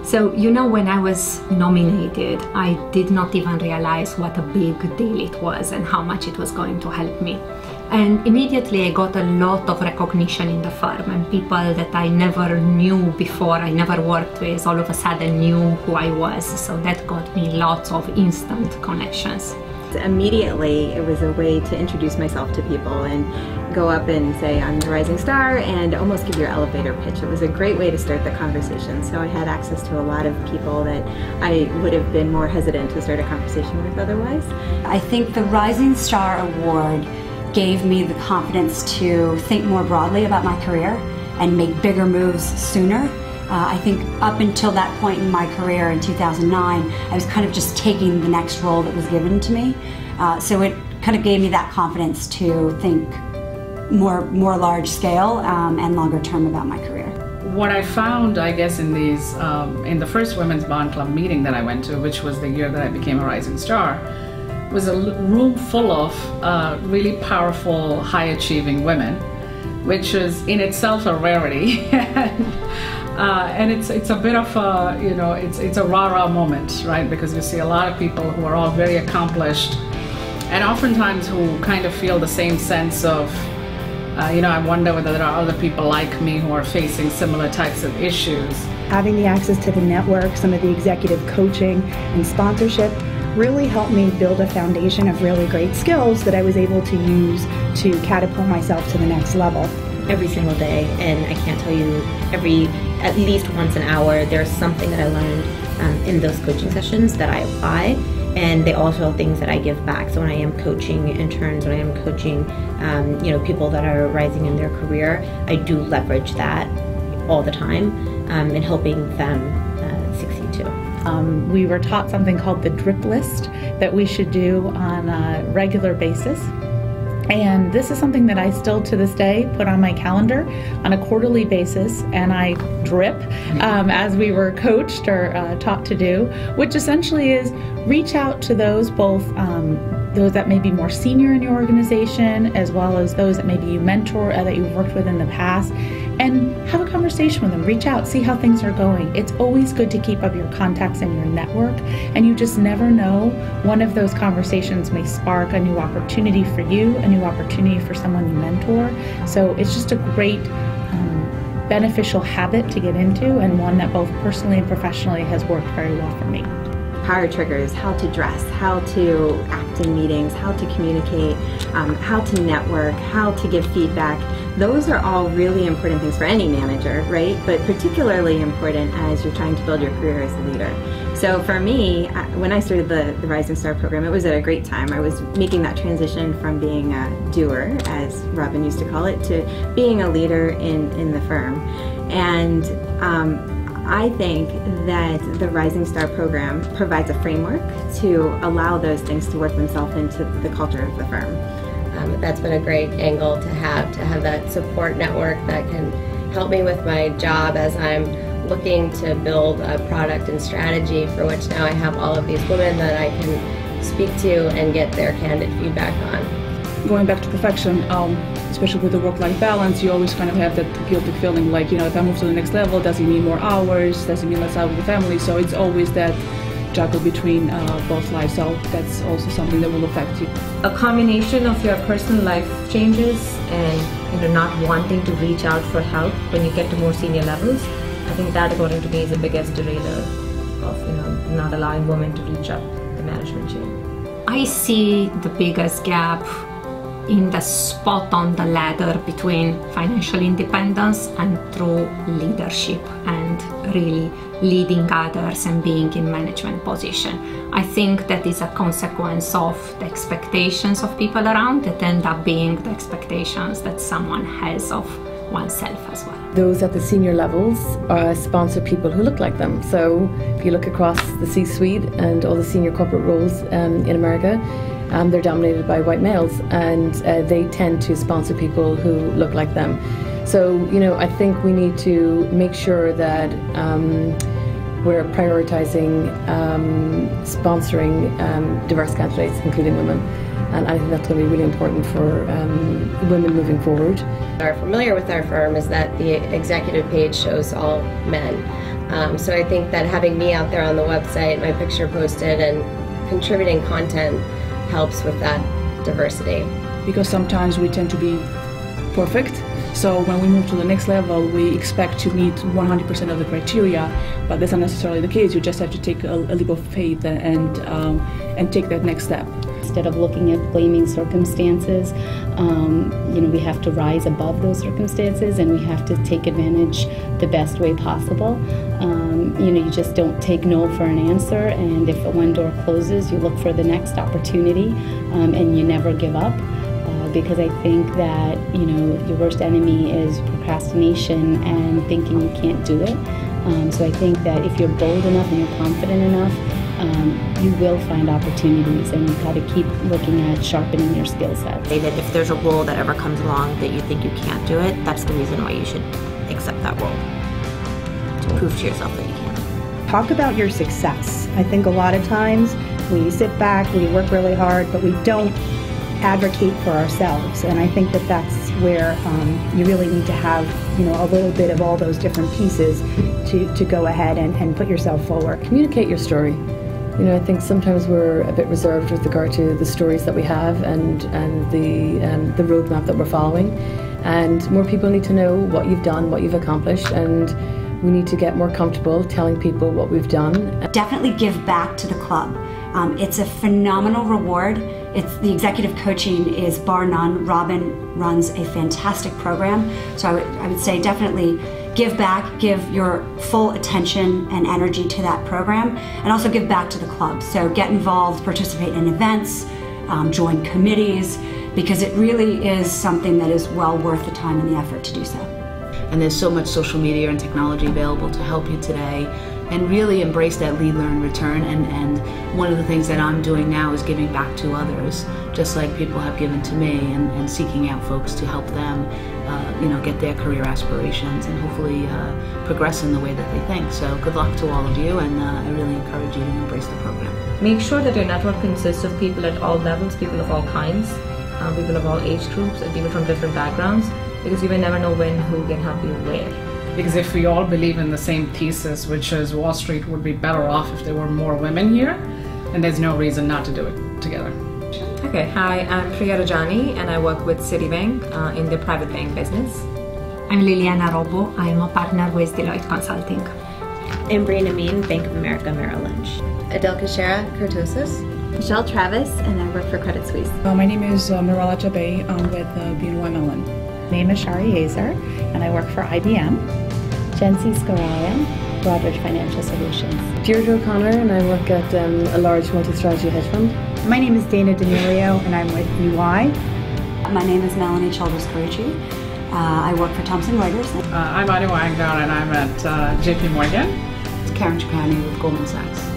So, you know, when I was nominated, I did not even realize what a big deal it was and how much it was going to help me. And immediately I got a lot of recognition in the firm, and people that I never knew before, I never worked with, all of a sudden knew who I was. So that got me lots of instant connections. Immediately, it was a way to introduce myself to people and go up and say I'm the rising star and almost give your elevator pitch. It was a great way to start the conversation. So I had access to a lot of people that I would have been more hesitant to start a conversation with otherwise. I think the Rising Star Award gave me the confidence to think more broadly about my career and make bigger moves sooner. I think up until that point in my career in 2009, I was kind of just taking the next role that was given to me. So it kind of gave me that confidence to think more large scale and longer term about my career. What I found, I guess, in these, in the first Women's Bond Club meeting that I went to, which was the year that I became a Rising Star, was a room full of really powerful, high-achieving women, which is in itself a rarity. And it's a bit of a, you know, it's a rah-rah moment, right? Because you see a lot of people who are all very accomplished, and oftentimes who kind of feel the same sense of, you know, I wonder whether there are other people like me who are facing similar types of issues. Having the access to the network, some of the executive coaching and sponsorship really helped me build a foundation of really great skills that I was able to use to catapult myself to the next level. Every single day, and I can't tell you, at least once an hour, there's something that I learned in those coaching sessions that I apply, and they also are things that I give back. So when I am coaching interns, when I am coaching you know, people that are rising in their career, I do leverage that all the time in helping them succeed too. We were taught something called the drip list that we should do on a regular basis. And this is something that I still to this day put on my calendar on a quarterly basis, and I drip as we were coached or taught to do, which essentially is reach out to those both those that may be more senior in your organization, as well as those that maybe you mentor that you've worked with in the past, and have a conversation with them. Reach out, see how things are going. It's always good to keep up your contacts and your network, and you just never know. One of those conversations may spark a new opportunity for you, a new opportunity for someone you mentor. So it's just a great beneficial habit to get into, and one that both personally and professionally has worked very well for me. Power triggers, how to dress, how to act in meetings, how to communicate, how to network, how to give feedback. Those are all really important things for any manager, right? But particularly important as you're trying to build your career as a leader. So for me, when I started the Rising Star program, it was at a great time. I was making that transition from being a doer, as Robin used to call it, to being a leader in the firm. And I think that the Rising Star program provides a framework to allow those things to work themselves into the culture of the firm. That's been a great angle to have that support network that can help me with my job as I'm looking to build a product and strategy, for which now I have all of these women that I can speak to and get their candid feedback on. Going back to perfection, especially with the work-life balance, you always kind of have that guilty feeling like, you know, if I move to the next level, does it mean more hours? Does it mean less hours with the family? So it's always that juggle between both lives. So that's also something that will affect you. A combination of your personal life changes and, you know, not wanting to reach out for help when you get to more senior levels, I think that, according to me, is the biggest derailer of, you know, not allowing women to reach up the management chain. I see the biggest gap in the spot on the ladder between financial independence and true leadership and really leading others and being in management position. I think that is a consequence of the expectations of people around that end up being the expectations that someone has of oneself as well. Those at the senior levels sponsor people who look like them. So if you look across the C-suite and all the senior corporate roles in America, they're dominated by white males, and they tend to sponsor people who look like them. So, you know, I think we need to make sure that we're prioritizing sponsoring diverse candidates, including women. And I think that's going to be really important for women moving forward. Are familiar with our firm is that the executive page shows all men. So I think that having me out there on the website, my picture posted, and contributing content helps with that diversity. Because sometimes we tend to be perfect. So when we move to the next level, we expect to meet 100% of the criteria, but that's not necessarily the case. You just have to take a leap of faith and take that next step. Instead of looking at blaming circumstances, we have to rise above those circumstances, and we have to take advantage the best way possible. You just don't take no for an answer, and if one door closes, you look for the next opportunity, and you never give up. Because I think that, your worst enemy is procrastination and thinking you can't do it. So I think that if you're bold enough and you're confident enough, you will find opportunities, and you've got to keep looking at sharpening your skill sets. That if there's a role that ever comes along that you think you can't do it, that's the reason why you should accept that role. To prove to yourself that you can. Talk about your success. I think a lot of times we sit back, we work really hard, but we don't advocate for ourselves, and I think that that's where you really need to have a little bit of all those different pieces to go ahead and put yourself forward. Communicate your story. I think sometimes we're a bit reserved with regard to the stories that we have and the roadmap that we're following, and more people need to know what you've done, what you've accomplished, and we need to get more comfortable telling people what we've done. Definitely give back to the club. It's a phenomenal reward. The executive coaching is bar none. Robin runs a fantastic program. So I would say definitely give back, give your full attention and energy to that program, and also give back to the club. So get involved, participate in events, join committees, because it really is something that is well worth the time and the effort to do so. And there's so much social media and technology available to help you today, and really embrace that lead, learn, return. And one of the things that I'm doing now is giving back to others, just like people have given to me, and seeking out folks to help them get their career aspirations and hopefully progress in the way that they think. So good luck to all of you, and I really encourage you to embrace the program. Make sure that your network consists of people at all levels, people of all kinds, people of all age groups, and people from different backgrounds, because you may never know when who can help you where. Because if we all believe in the same thesis, which is Wall Street would be better off if there were more women here, and there's no reason not to do it together. Okay, hi, I'm Priya Rajani, and I work with Citibank in the private bank business. I'm Liliana Robo. I'm a partner with Deloitte Consulting. I'm Breen Amin, Bank of America Merrill Lynch. Adele Kashera, Kurtosis. Michelle Travis, and I work for Credit Suisse. My name is Mirala Jabay. I'm with BNY Mellon. My name is Shari Yezer, and I work for IBM. Jency Skaraya, Broadridge Financial Solutions. Deirdre O'Connor, and I work at a large multi-strategy hedge fund. My name is Dana D'Amelio, and I'm with EY. My name is Melanie Childress-Carucci. I work for Thomson Reuters. I'm Anu Wangdown, and I'm at JP Morgan. It's Karen Trapani with Goldman Sachs.